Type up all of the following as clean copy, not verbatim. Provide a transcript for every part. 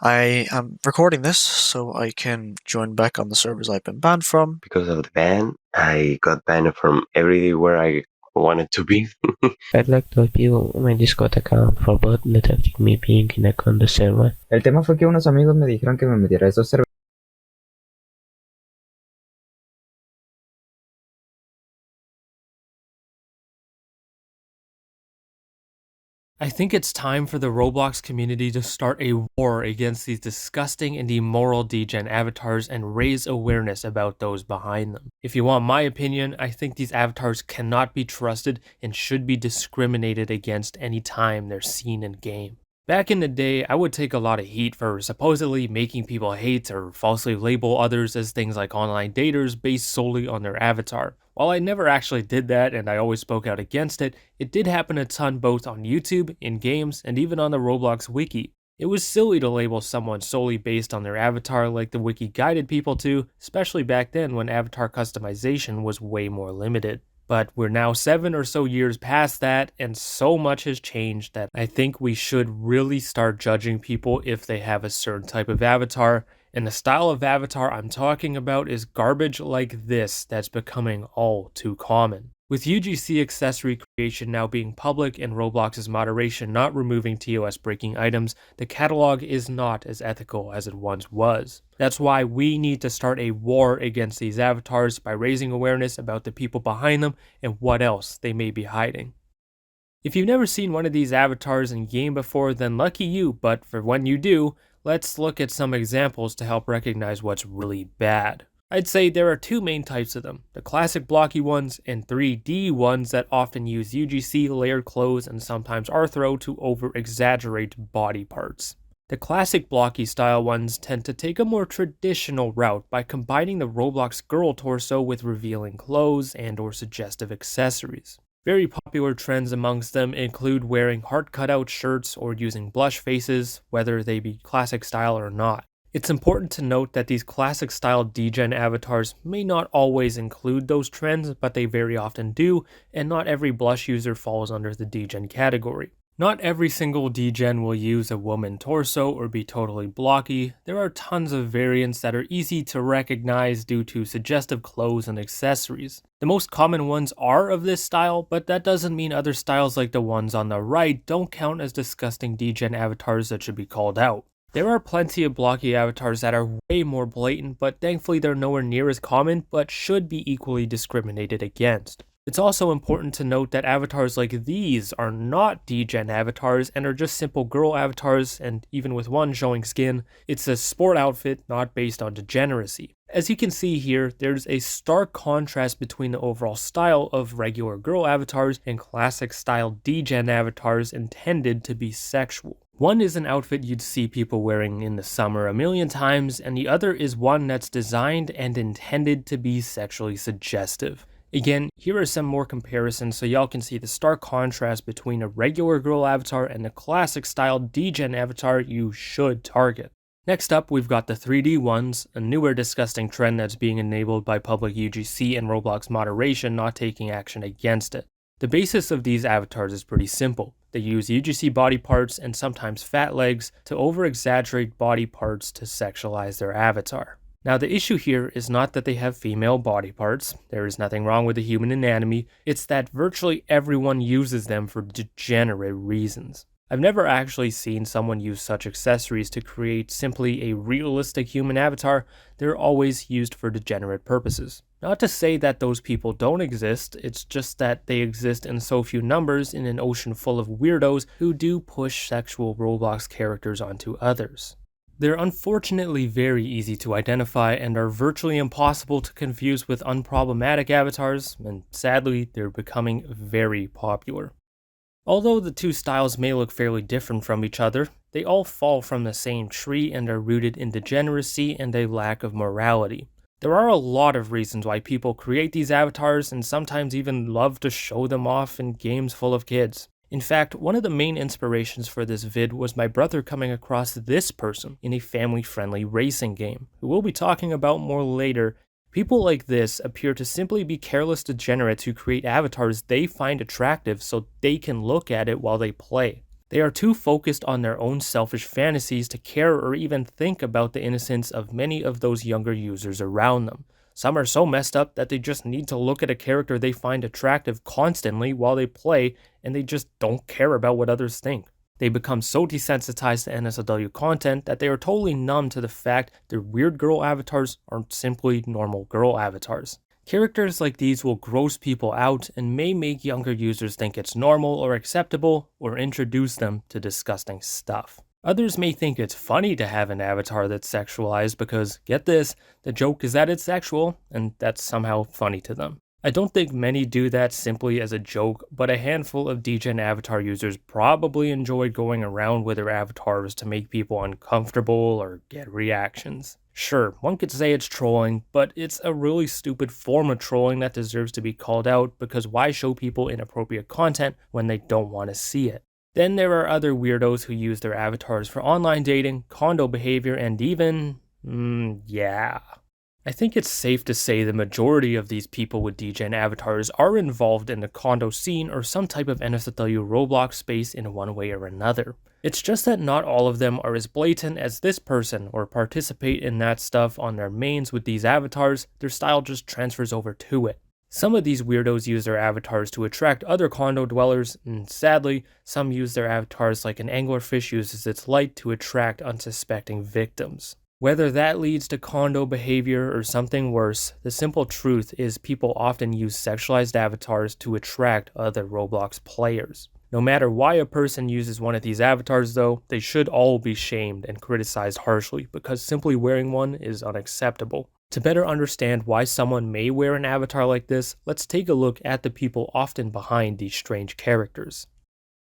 I am recording this so I can join back on the servers I've been banned from. Because of the ban, I got banned from everywhere I wanted to be. I'd like to appeal my Discord account for bot detecting me being in a on the server. El tema fue que unos amigos me dijeron que me metiera a esos servidores. I think it's time for the Roblox community to start a war against these disgusting and immoral degen avatars and raise awareness about those behind them. If you want my opinion, I think these avatars cannot be trusted and should be discriminated against any time they're seen in game. Back in the day, I would take a lot of heat for supposedly making people hate or falsely label others as things like online daters based solely on their avatar. While I never actually did that and I always spoke out against it, it did happen a ton both on YouTube, in games, and even on the Roblox wiki. It was silly to label someone solely based on their avatar like the wiki guided people to, especially back then when avatar customization was way more limited. But we're now 7 or so years past that, and so much has changed that I think we should really start judging people if they have a certain type of avatar. And the style of avatar I'm talking about is garbage like this that's becoming all too common. With UGC accessory creation now being public and Roblox's moderation not removing TOS breaking items, the catalog is not as ethical as it once was. That's why we need to start a war against these avatars by raising awareness about the people behind them and what else they may be hiding. If you've never seen one of these avatars in game before, then lucky you, but for when you do, let's look at some examples to help recognize what's really bad. I'd say there are two main types of them, the classic blocky ones and 3D ones that often use UGC, layered clothes, and sometimes Arthro to over-exaggerate body parts. The classic blocky style ones tend to take a more traditional route by combining the Roblox girl torso with revealing clothes and or suggestive accessories. Very popular trends amongst them include wearing heart cutout shirts or using blush faces, whether they be classic style or not. It's important to note that these classic style degen avatars may not always include those trends, but they very often do, and not every blush user falls under the degen category. Not every single degen will use a woman torso or be totally blocky. There are tons of variants that are easy to recognize due to suggestive clothes and accessories. The most common ones are of this style, but that doesn't mean other styles like the ones on the right don't count as disgusting degen avatars that should be called out. There are plenty of blocky avatars that are way more blatant, but thankfully they're nowhere near as common, but should be equally discriminated against. It's also important to note that avatars like these are not degen avatars and are just simple girl avatars, and even with one showing skin, it's a sport outfit not based on degeneracy. As you can see here, there's a stark contrast between the overall style of regular girl avatars and classic style degen avatars intended to be sexual. One is an outfit you'd see people wearing in the summer a million times, and the other is one that's designed and intended to be sexually suggestive. Again, here are some more comparisons so y'all can see the stark contrast between a regular girl avatar and the classic style degen avatar you should target. Next up, we've got the 3D ones, a newer disgusting trend that's being enabled by public UGC and Roblox moderation not taking action against it. The basis of these avatars is pretty simple. They use UGC body parts and sometimes fat legs to over-exaggerate body parts to sexualize their avatar. Now the issue here is not that they have female body parts, there is nothing wrong with the human anatomy, it's that virtually everyone uses them for degenerate reasons. I've never actually seen someone use such accessories to create simply a realistic human avatar. They're always used for degenerate purposes. Not to say that those people don't exist, it's just that they exist in so few numbers in an ocean full of weirdos who do push sexual Roblox characters onto others. They're unfortunately very easy to identify and are virtually impossible to confuse with unproblematic avatars, and sadly, they're becoming very popular. Although the two styles may look fairly different from each other, they all fall from the same tree and are rooted in degeneracy and a lack of morality. There are a lot of reasons why people create these avatars and sometimes even love to show them off in games full of kids. In fact, one of the main inspirations for this vid was my brother coming across this person in a family-friendly racing game, who we'll be talking about more later. People like this appear to simply be careless degenerates who create avatars they find attractive so they can look at it while they play. They are too focused on their own selfish fantasies to care or even think about the innocence of many of those younger users around them. Some are so messed up that they just need to look at a character they find attractive constantly while they play, and they just don't care about what others think. They become so desensitized to NSFW content that they are totally numb to the fact their weird girl avatars are simply normal girl avatars. Characters like these will gross people out and may make younger users think it's normal or acceptable, or introduce them to disgusting stuff. Others may think it's funny to have an avatar that's sexualized because, get this, the joke is that it's sexual, and that's somehow funny to them. I don't think many do that simply as a joke, but a handful of degen avatar users probably enjoy going around with their avatars to make people uncomfortable or get reactions. Sure, one could say it's trolling, but it's a really stupid form of trolling that deserves to be called out, because why show people inappropriate content when they don't want to see it? Then there are other weirdos who use their avatars for online dating, condo behavior, and even... yeah. I think it's safe to say the majority of these people with degen avatars are involved in the condo scene or some type of NSFW Roblox space in one way or another. It's just that not all of them are as blatant as this person or participate in that stuff on their mains with these avatars. Their style just transfers over to it. Some of these weirdos use their avatars to attract other condo dwellers, and sadly, some use their avatars like an anglerfish uses its light to attract unsuspecting victims. Whether that leads to condo behavior or something worse, the simple truth is people often use sexualized avatars to attract other Roblox players. No matter why a person uses one of these avatars though, they should all be shamed and criticized harshly, because simply wearing one is unacceptable. To better understand why someone may wear an avatar like this, let's take a look at the people often behind these strange characters.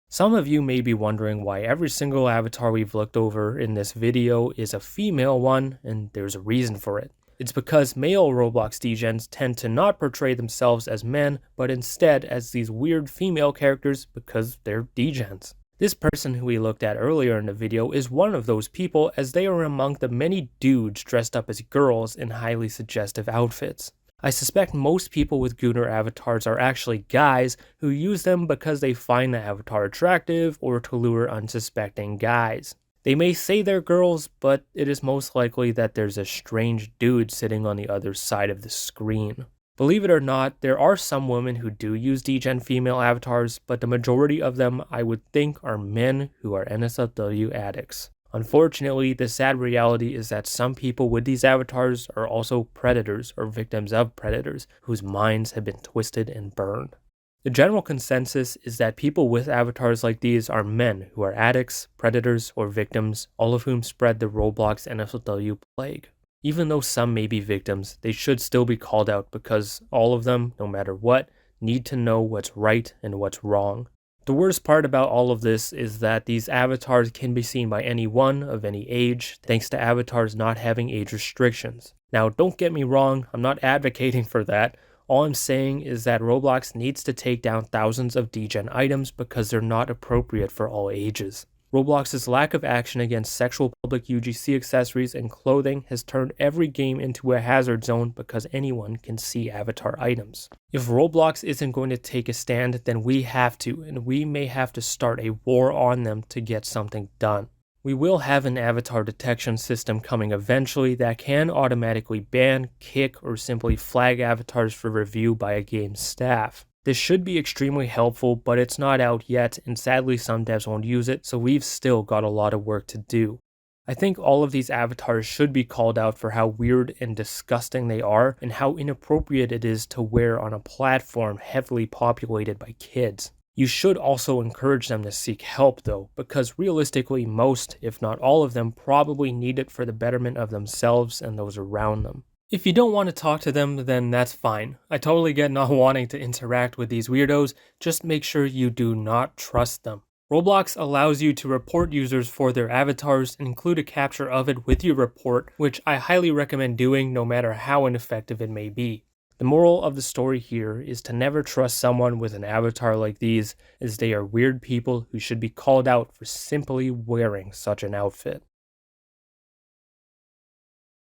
Some of you may be wondering why every single avatar we've looked over in this video is a female one, and there's a reason for it. It's because male Roblox degens tend to not portray themselves as men, but instead as these weird female characters because they're degens. This person who we looked at earlier in the video is one of those people, as they are among the many dudes dressed up as girls in highly suggestive outfits. I suspect most people with Gooner avatars are actually guys who use them because they find the avatar attractive or to lure unsuspecting guys. They may say they're girls, but it is most likely that there's a strange dude sitting on the other side of the screen. Believe it or not, there are some women who do use degen female avatars, but the majority of them I would think are men who are NSFW addicts. Unfortunately, the sad reality is that some people with these avatars are also predators or victims of predators whose minds have been twisted and burned. The general consensus is that people with avatars like these are men who are addicts, predators, or victims, all of whom spread the Roblox NSFW plague. Even though some may be victims, they should still be called out because all of them, no matter what, need to know what's right and what's wrong. The worst part about all of this is that these avatars can be seen by anyone of any age, thanks to avatars not having age restrictions. Now, don't get me wrong, I'm not advocating for that. All I'm saying is that Roblox needs to take down thousands of degen items because they're not appropriate for all ages. Roblox's lack of action against sexual public UGC accessories and clothing has turned every game into a hazard zone because anyone can see avatar items. If Roblox isn't going to take a stand, then we have to, and we may have to start a war on them to get something done. We will have an avatar detection system coming eventually that can automatically ban, kick, or simply flag avatars for review by a game's staff. This should be extremely helpful, but it's not out yet, and sadly some devs won't use it, so we've still got a lot of work to do. I think all of these avatars should be called out for how weird and disgusting they are, and how inappropriate it is to wear on a platform heavily populated by kids. You should also encourage them to seek help though, because realistically most, if not all of them, probably need it for the betterment of themselves and those around them. If you don't want to talk to them, then that's fine. I totally get not wanting to interact with these weirdos, just make sure you do not trust them. Roblox allows you to report users for their avatars and include a capture of it with your report, which I highly recommend doing no matter how ineffective it may be. The moral of the story here is to never trust someone with an avatar like these, as they are weird people who should be called out for simply wearing such an outfit.